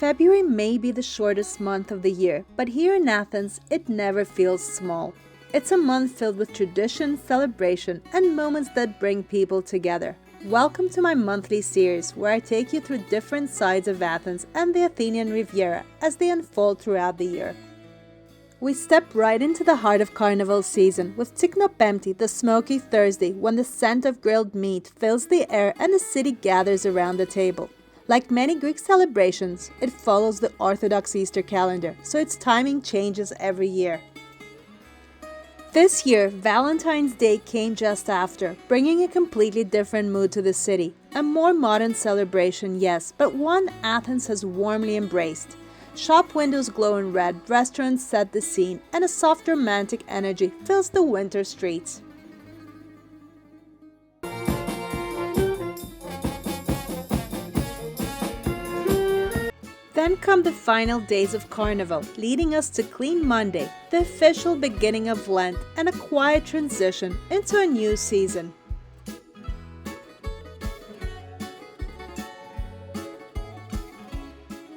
February may be the shortest month of the year, but here in Athens, it never feels small. It's a month filled with tradition, celebration, and moments that bring people together. Welcome to my monthly series where I take you through different sides of Athens and the Athenian Riviera as they unfold throughout the year. We step right into the heart of Carnival season with Tsiknopempti, the smoky Thursday, when the scent of grilled meat fills the air and the city gathers around the table. Like many Greek celebrations, it follows the Orthodox Easter calendar, so its timing changes every year. This year, Valentine's Day came just after, bringing a completely different mood to the city. A more modern celebration, yes, but one Athens has warmly embraced. Shop windows glow in red, restaurants set the scene, and a soft romantic energy fills the winter streets. Then come the final days of Carnival, leading us to Clean Monday, the official beginning of Lent, and a quiet transition into a new season.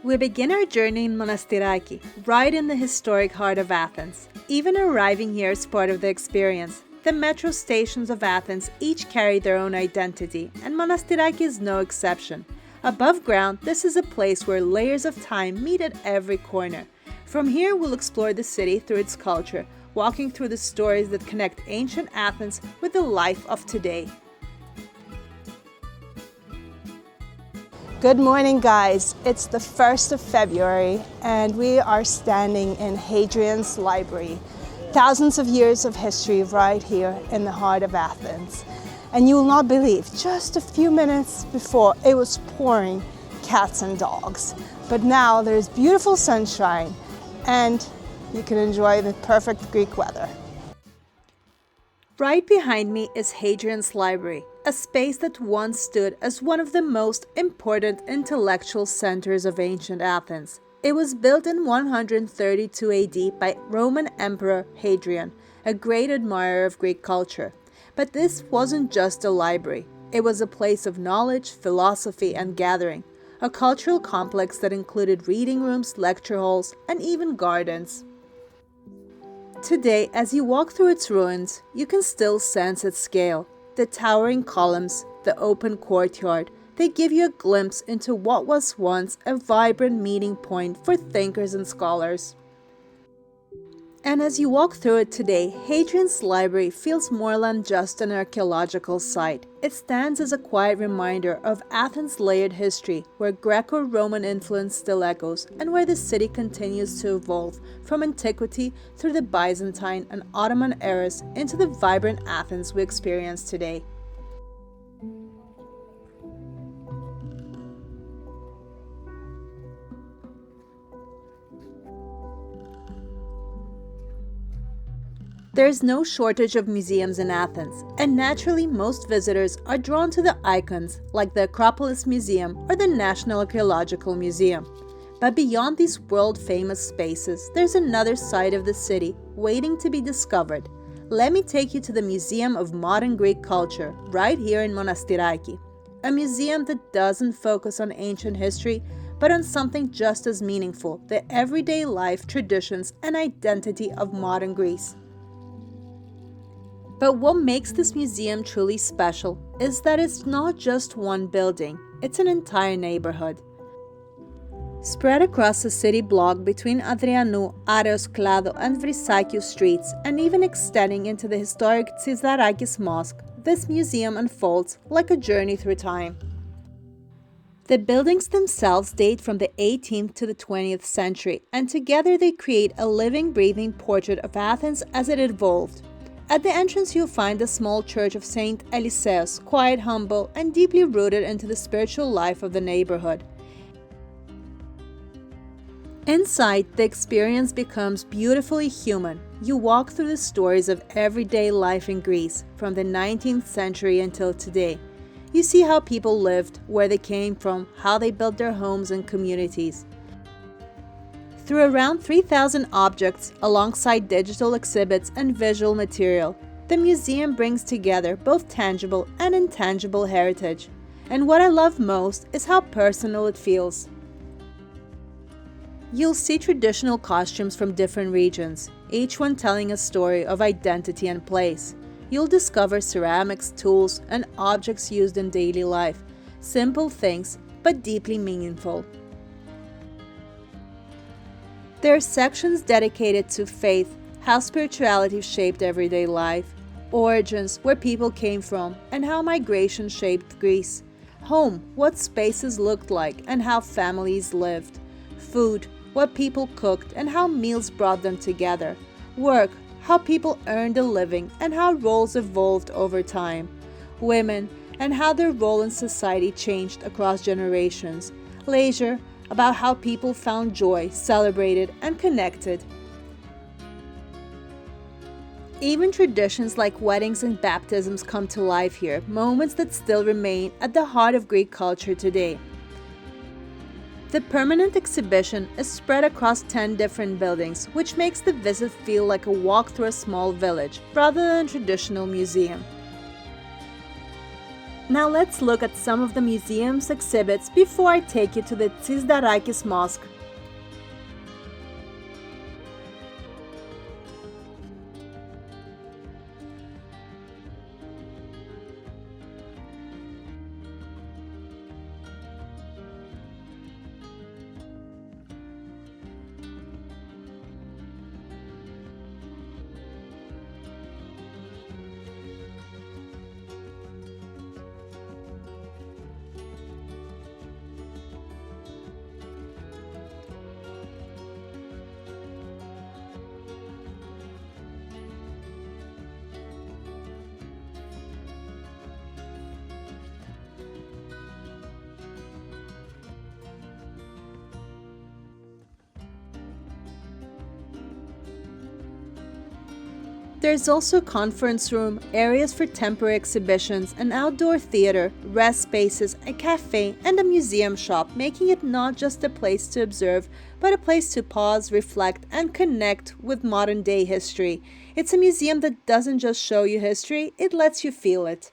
We begin our journey in Monastiraki, right in the historic heart of Athens. Even arriving here is part of the experience. The metro stations of Athens each carry their own identity, and Monastiraki is no exception. Above ground, this is a place where layers of time meet at every corner. From here, we'll explore the city through its culture, walking through the stories that connect ancient Athens with the life of today. Good morning, guys. It's the 1st of February, and we are standing in Hadrian's library. Thousands of years of history right here in the heart of Athens. And you will not believe, just a few minutes before, it was pouring cats and dogs. But now there's beautiful sunshine, and you can enjoy the perfect Greek weather. Right behind me is Hadrian's library, a space that once stood as one of the most important intellectual centers of ancient Athens. It was built in 132 AD by Roman Emperor Hadrian, a great admirer of Greek culture. But this wasn't just a library. It was a place of knowledge, philosophy, and gathering, a cultural complex that included reading rooms, lecture halls, and even gardens. Today, as you walk through its ruins, you can still sense its scale. The towering columns, the open courtyard, they give you a glimpse into what was once a vibrant meeting point for thinkers and scholars. And as you walk through it today, Hadrian's library feels more than just an archaeological site. It stands as a quiet reminder of Athens' layered history, where Greco-Roman influence still echoes, and where the city continues to evolve from antiquity through the Byzantine and Ottoman eras into the vibrant Athens we experience today. There is no shortage of museums in Athens, and naturally most visitors are drawn to the icons like the Acropolis Museum or the National Archaeological Museum. But beyond these world-famous spaces, there's another side of the city waiting to be discovered. Let me take you to the Museum of Modern Greek Culture, right here in Monastiraki. A museum that doesn't focus on ancient history, but on something just as meaningful, the everyday life, traditions, and identity of modern Greece. But what makes this museum truly special is that it's not just one building, it's an entire neighborhood. Spread across a city block between Adrianou, Areos Klado, and Vryssakiou streets, and even extending into the historic Tsizarakis Mosque, this museum unfolds like a journey through time. The buildings themselves date from the 18th to the 20th century, and together they create a living, breathing portrait of Athens as it evolved. At the entrance you'll find the small church of Saint Eliseus, quiet, humble, and deeply rooted into the spiritual life of the neighborhood. Inside, the experience becomes beautifully human. You walk through the stories of everyday life in Greece, from the 19th century until today. You see how people lived, where they came from, how they built their homes and communities. Through around 3,000 objects, alongside digital exhibits and visual material, the museum brings together both tangible and intangible heritage. And what I love most is how personal it feels. You'll see traditional costumes from different regions, each one telling a story of identity and place. You'll discover ceramics, tools, and objects used in daily life. Simple things, but deeply meaningful. There are sections dedicated to faith, how spirituality shaped everyday life, origins, where people came from, and how migration shaped Greece, home, what spaces looked like and how families lived, food, what people cooked and how meals brought them together, work, how people earned a living and how roles evolved over time, women, and how their role in society changed across generations, leisure, about how people found joy, celebrated, and connected. Even traditions like weddings and baptisms come to life here, moments that still remain at the heart of Greek culture today. The permanent exhibition is spread across 10 different buildings, which makes the visit feel like a walk through a small village, rather than a traditional museum. Now let's look at some of the museum's exhibits before I take you to the Tsiknopempti Mosque. There's also a conference room, areas for temporary exhibitions, an outdoor theater, rest spaces, a cafe, and a museum shop, making it not just a place to observe, but a place to pause, reflect, and connect with modern-day history. It's a museum that doesn't just show you history, it lets you feel it.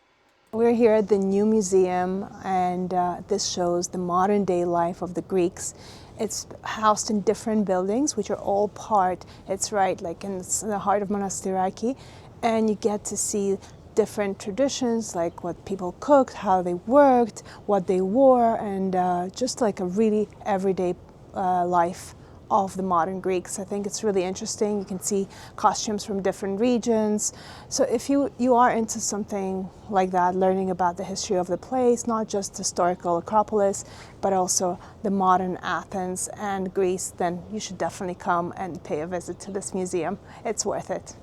We're here at the new museum, and this shows the modern day life of the Greeks. It's housed in different buildings, which are all part, it's right, like in the heart of Monastiraki, and you get to see different traditions, like what people cooked, how they worked, what they wore, and just like a really everyday life of the modern Greeks. I think it's really interesting. You can see costumes from different regions. So if you are into something like that, learning about the history of the place, not just historical Acropolis, but also the modern Athens and Greece, then you should definitely come and pay a visit to this museum. It's worth it.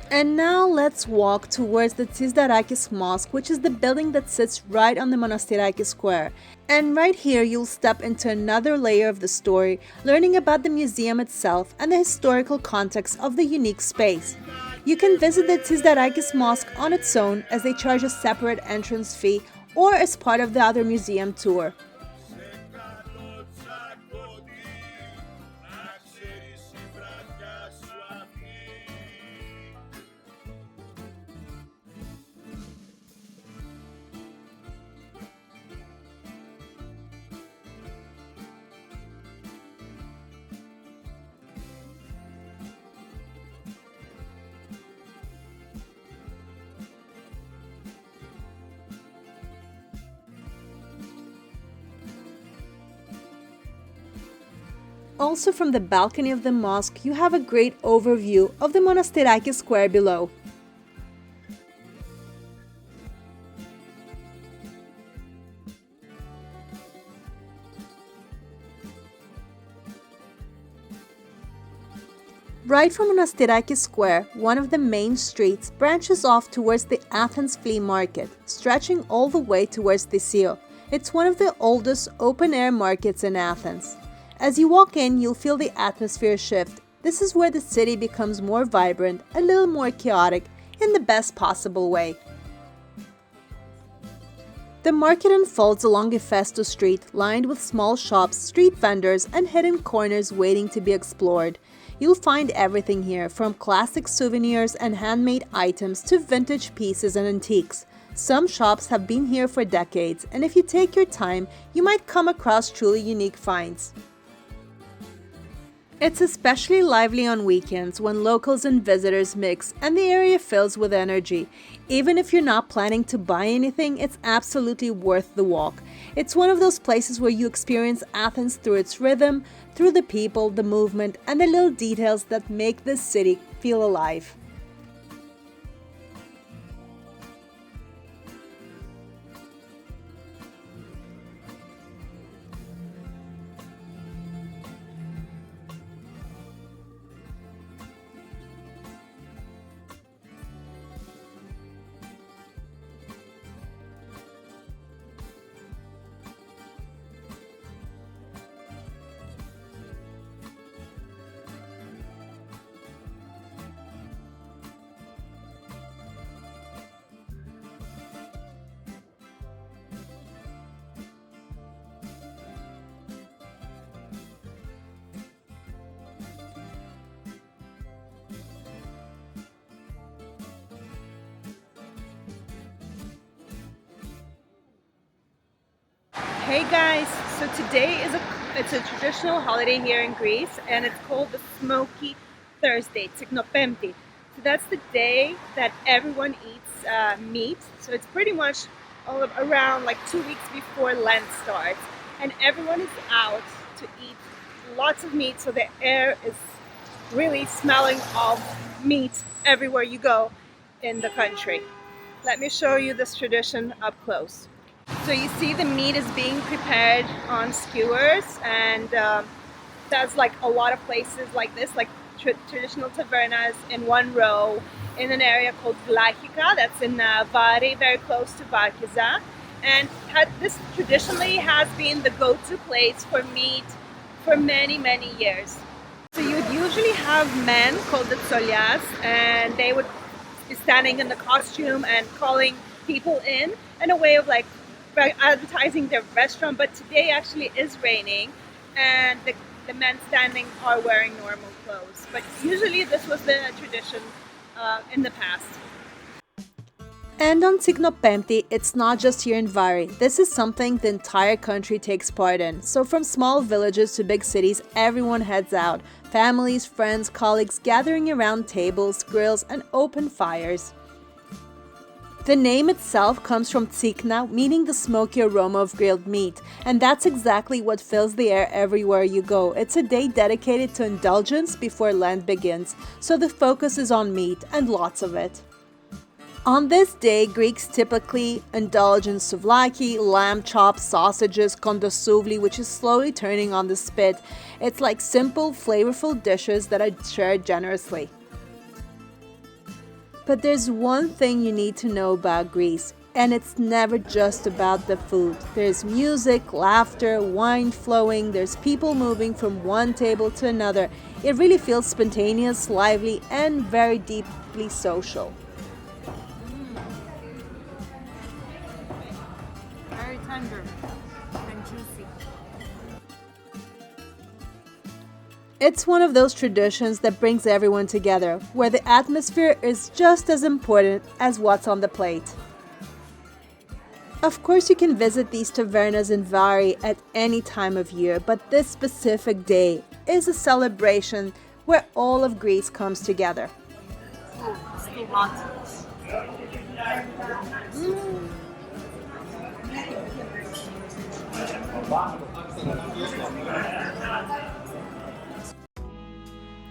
And now let's walk towards the Tsiknopempti Mosque, which is the building that sits right on the Monastiraki Square. And right here you'll step into another layer of the story, learning about the museum itself and the historical context of the unique space. You can visit the Tsiknopempti Mosque on its own, as they charge a separate entrance fee, or as part of the other museum tour. Also, from the balcony of the mosque, you have a great overview of the Monastiraki Square below. Right from Monastiraki Square, one of the main streets branches off towards the Athens Flea Market, stretching all the way towards Theseo. It's one of the oldest open-air markets in Athens. As you walk in, you'll feel the atmosphere shift. This is where the city becomes more vibrant, a little more chaotic, in the best possible way. The market unfolds along Glyfada Street, lined with small shops, street vendors, and hidden corners waiting to be explored. You'll find everything here, from classic souvenirs and handmade items to vintage pieces and antiques. Some shops have been here for decades, and if you take your time, you might come across truly unique finds. It's especially lively on weekends when locals and visitors mix and the area fills with energy. Even if you're not planning to buy anything, it's absolutely worth the walk. It's one of those places where you experience Athens through its rhythm, through the people, the movement, and the little details that make this city feel alive. Hey guys, so today is a traditional holiday here in Greece, and it's called the Smoky Thursday, Tsiknopempti. So that's the day that everyone eats meat. So it's pretty much around like 2 weeks before Lent starts, and everyone is out to eat lots of meat. So the air is really smelling of meat everywhere you go in the country. Let me show you this tradition up close. So you see the meat is being prepared on skewers, and there's like a lot of places like this, like traditional tavernas in one row in an area called Glyfada, that's in Vari, very close to Varkiza. And this traditionally has been the go-to place for meat for many, many years. So you would usually have men called the tsolias, and they would be standing in the costume and calling people in a way of like advertising their restaurant. But today actually is raining, and the men standing are wearing normal clothes. But usually this was the tradition in the past. And on Tsiknopempti, it's not just here in Vari. This is something the entire country takes part in. So from small villages to big cities, everyone heads out. Families, friends, colleagues gathering around tables, grills, and open fires. The name itself comes from tsikna, meaning the smoky aroma of grilled meat, and that's exactly what fills the air everywhere you go. It's a day dedicated to indulgence before Lent begins, so the focus is on meat, and lots of it. On this day, Greeks typically indulge in souvlaki, lamb chops, sausages, kondosouvli, which is slowly turning on the spit. It's like simple, flavorful dishes that are shared generously. But there's one thing you need to know about Greece, and it's never just about the food. There's music, laughter, wine flowing, there's people moving from one table to another. It really feels spontaneous, lively, and very deeply social. Very tender and juicy. It's one of those traditions that brings everyone together, where the atmosphere is just as important as what's on the plate. Of course, you can visit these tavernas in Vari at any time of year, but this specific day is a celebration where all of Greece comes together. Oh, still hot.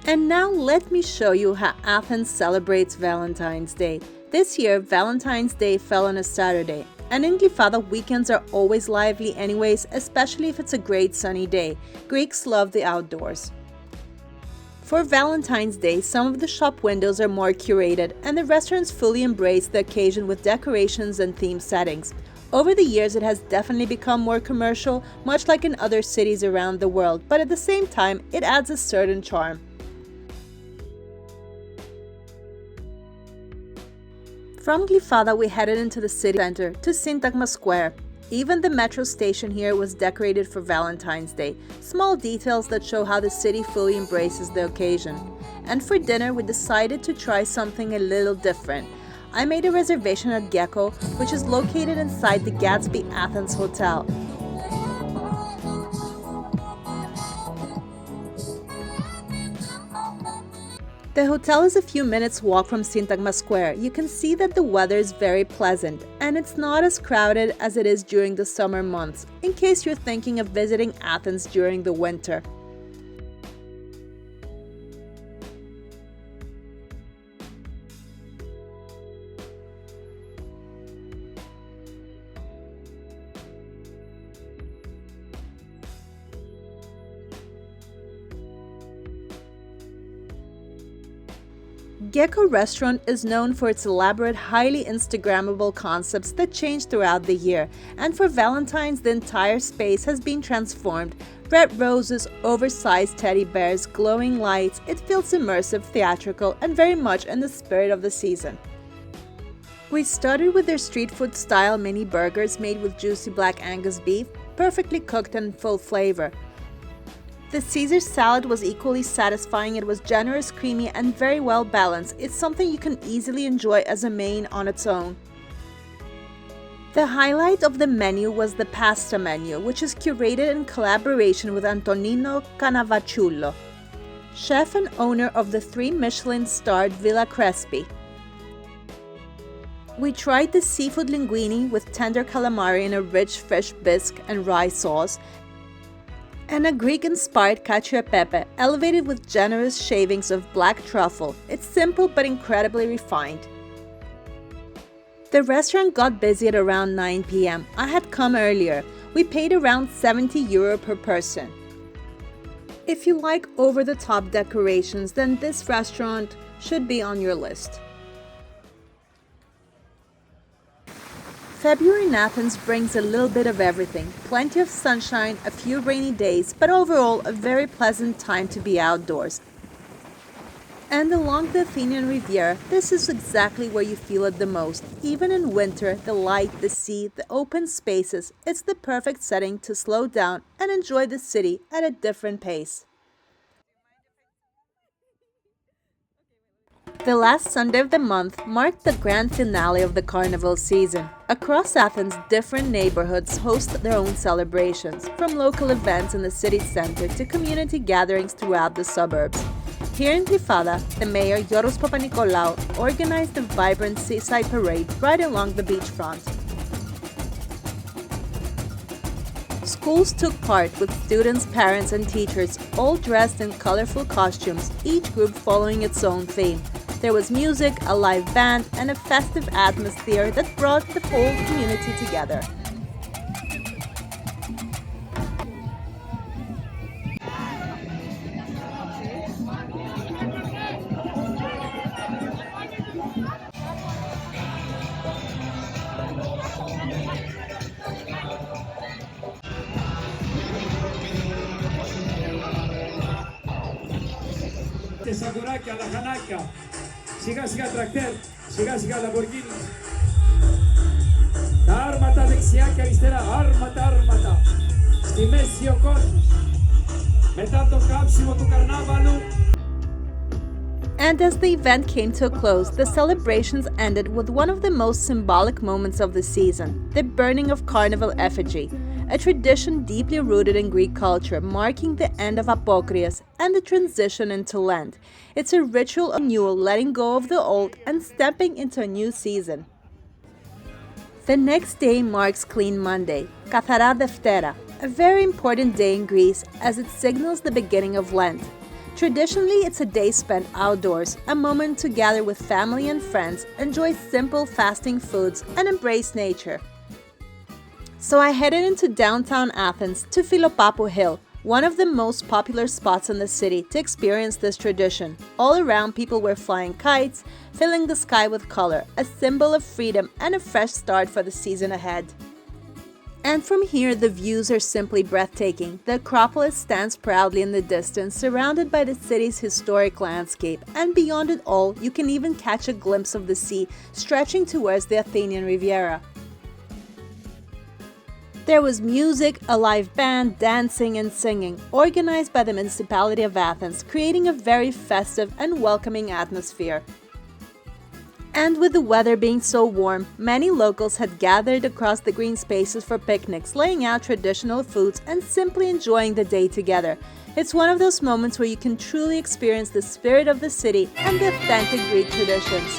And now let me show you how Athens celebrates Valentine's Day. This year, Valentine's Day fell on a Saturday, and in Glyfada, weekends are always lively anyways, especially if it's a great sunny day. Greeks love the outdoors. For Valentine's Day, some of the shop windows are more curated, and the restaurants fully embrace the occasion with decorations and theme settings. Over the years, it has definitely become more commercial, much like in other cities around the world, but at the same time, it adds a certain charm. From Glyfada, we headed into the city center to Syntagma Square. Even the metro station here was decorated for Valentine's Day, small details that show how the city fully embraces the occasion. And for dinner, we decided to try something a little different. I made a reservation at Gecko, which is located inside the Gatsby Athens Hotel. The hotel is a few minutes walk from Syntagma Square. You can see that the weather is very pleasant and it's not as crowded as it is during the summer months, in case you're thinking of visiting Athens during the winter. Gecko Restaurant is known for its elaborate, highly Instagrammable concepts that change throughout the year, and for Valentine's the entire space has been transformed. Red roses, oversized teddy bears, glowing lights, it feels immersive, theatrical, and very much in the spirit of the season. We started with their street food style mini burgers made with juicy black Angus beef, perfectly cooked and full flavor. The Caesar salad was equally satisfying. It was generous, creamy, and very well balanced. It's something you can easily enjoy as a main on its own. The highlight of the menu was the pasta menu, which is curated in collaboration with Antonino Canavacciullo, chef and owner of the 3 Michelin-starred Villa Crespi. We tried the seafood linguine with tender calamari in a rich fish bisque and rye sauce, and a Greek-inspired cacio e pepe, elevated with generous shavings of black truffle. It's simple but incredibly refined. The restaurant got busy at around 9 p.m. I had come earlier. We paid around €70 per person. If you like over-the-top decorations, then this restaurant should be on your list. February in Athens brings a little bit of everything. Plenty of sunshine, a few rainy days, but overall a very pleasant time to be outdoors. And along the Athenian Riviera, this is exactly where you feel it the most. Even in winter, the light, the sea, the open spaces, it's the perfect setting to slow down and enjoy the city at a different pace. The last Sunday of the month marked the grand finale of the Carnival season. Across Athens, different neighborhoods host their own celebrations, from local events in the city center to community gatherings throughout the suburbs. Here in Glyfada, the mayor, Yoros Papanikolaou, organized a vibrant seaside parade right along the beachfront. Schools took part with students, parents, and teachers, all dressed in colorful costumes, each group following its own theme. There was music, a live band, and a festive atmosphere that brought the whole community together. Σακουράκια, λαχανάκια, σιγά σιγά τρακτέρ, σιγά σιγά λαμπορκίνι. Τα άρματα δεξιά και αριστερά, άρματα, στη μέση ο κόσμος, μετά το κάψιμο του καρνάβαλου. And as the event came to a close, the celebrations ended with one of the most symbolic moments of the season, the burning of Carnival effigy, a tradition deeply rooted in Greek culture, marking the end of Apokrias and the transition into Lent. It's a ritual of renewal, letting go of the old and stepping into a new season. The next day marks Clean Monday, Kathara Deftera, a very important day in Greece as it signals the beginning of Lent. Traditionally, it's a day spent outdoors, a moment to gather with family and friends, enjoy simple fasting foods, and embrace nature. So I headed into downtown Athens to Filopappou Hill, one of the most popular spots in the city, to experience this tradition. All around, people were flying kites, filling the sky with color, a symbol of freedom and a fresh start for the season ahead. And from here, the views are simply breathtaking. The Acropolis stands proudly in the distance, surrounded by the city's historic landscape, and beyond it all, you can even catch a glimpse of the sea stretching towards the Athenian Riviera. There was music, a live band, dancing and singing, organized by the municipality of Athens, creating a very festive and welcoming atmosphere. And with the weather being so warm, many locals had gathered across the green spaces for picnics, laying out traditional foods and simply enjoying the day together. It's one of those moments where you can truly experience the spirit of the city and the authentic Greek traditions.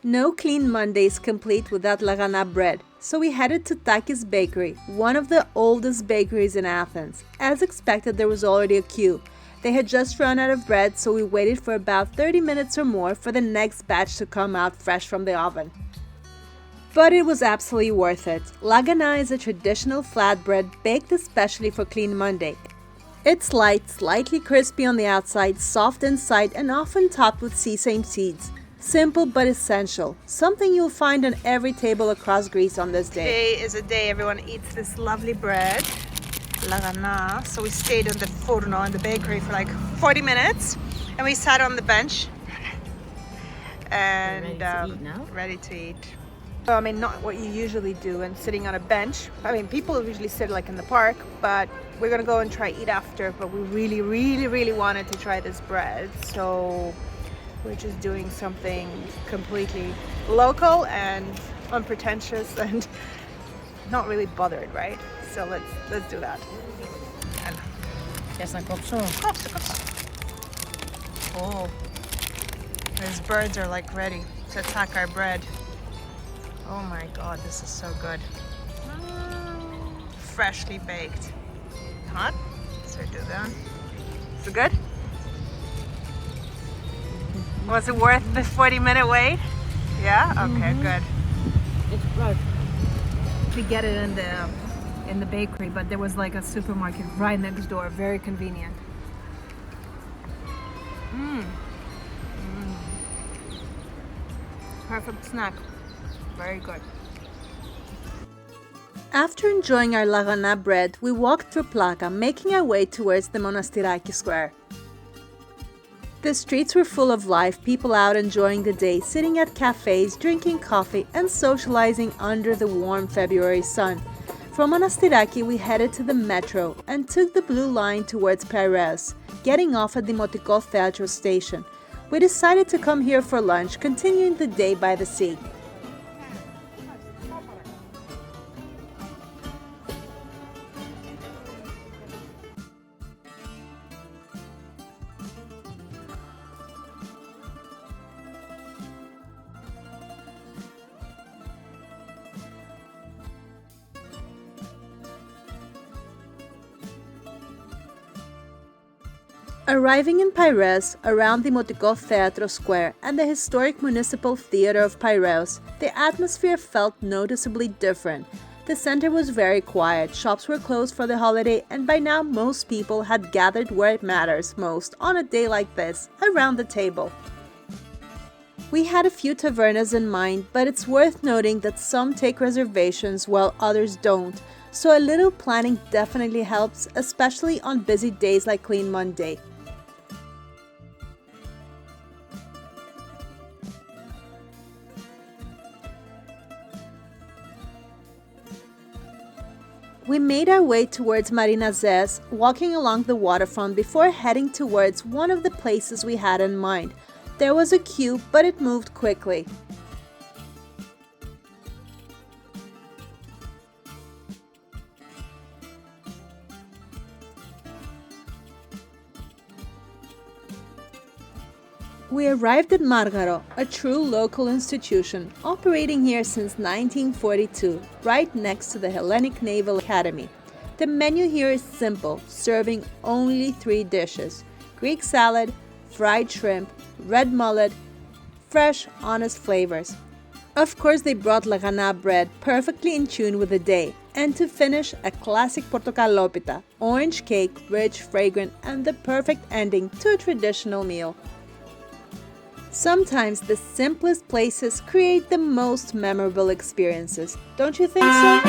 No clean Monday is complete without lagana bread, so we headed to Takis Bakery, one of the oldest bakeries in Athens. As expected, there was already a queue. They had just run out of bread, so we waited for about 30 minutes or more for the next batch to come out fresh from the oven. But it was absolutely worth it. Lagana is a traditional flatbread baked especially for Clean Monday. It's light, slightly crispy on the outside, soft inside, and often topped with sesame seeds. Simple but essential, something you'll find on every table across Greece on this day. Today is a day everyone eats this lovely bread, lagana. So we stayed in the forno, in the bakery, for like 40 minutes, and we sat on the bench and ready to eat. So, I mean, not what you usually do and sitting on a bench. I mean, people usually sit like in the park, but we're gonna go and try eat after. But we really wanted to try this bread, so we're just doing something completely local and unpretentious and not really bothered, right? So let's do that. Oh, these birds are like ready to attack our bread. Oh my god, this is so good. Freshly baked. Hot? So do that. Is it good? Was it worth the 40-minute wait? Yeah? Okay, good. It's right. We get it in the bakery, but there was like a supermarket right next door. Very convenient. Perfect snack. Very good. After enjoying our lagana bread, we walked through Plaka, making our way towards the Monastiraki square. The streets were full of life, people out enjoying the day, sitting at cafes, drinking coffee, and socializing under the warm February sun. From Monastiraki, we headed to the metro and took the blue line towards Piraeus, getting off at the Dimotiko Theatro station. We decided to come here for lunch, continuing the day by the sea. Arriving in Piraeus, around the Dimotiko Theatro Square and the historic Municipal Theatre of Piraeus, the atmosphere felt noticeably different. The center was very quiet, shops were closed for the holiday, and by now most people had gathered where it matters most on a day like this, around the table. We had a few tavernas in mind, but it's worth noting that some take reservations while others don't, so a little planning definitely helps, especially on busy days like Clean Monday. We made our way towards Marina Zes, walking along the waterfront before heading towards one of the places we had in mind. There was a queue, but it moved quickly. We arrived at Margaro, a true local institution, operating here since 1942, right next to the Hellenic Naval Academy. The menu here is simple, serving only 3 dishes: Greek salad, fried shrimp, red mullet, fresh, honest flavors. Of course, they brought lagana bread, perfectly in tune with the day. And to finish, a classic portokalopita, orange cake, rich, fragrant, and the perfect ending to a traditional meal. Sometimes the simplest places create the most memorable experiences. Don't you think so?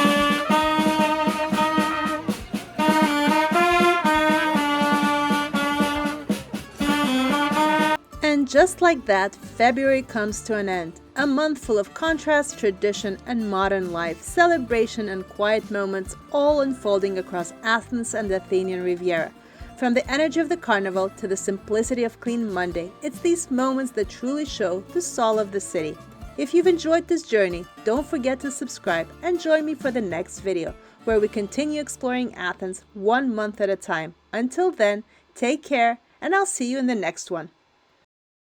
just like that, February comes to an end. A month full of contrast, tradition, and modern life, celebration and quiet moments, all unfolding across Athens and the Athenian Riviera. From the energy of the Carnival to the simplicity of Clean Monday, it's these moments that truly show the soul of the city. If you've enjoyed this journey, don't forget to subscribe and join me for the next video, where we continue exploring Athens one month at a time. Until then, take care, and I'll see you in the next one.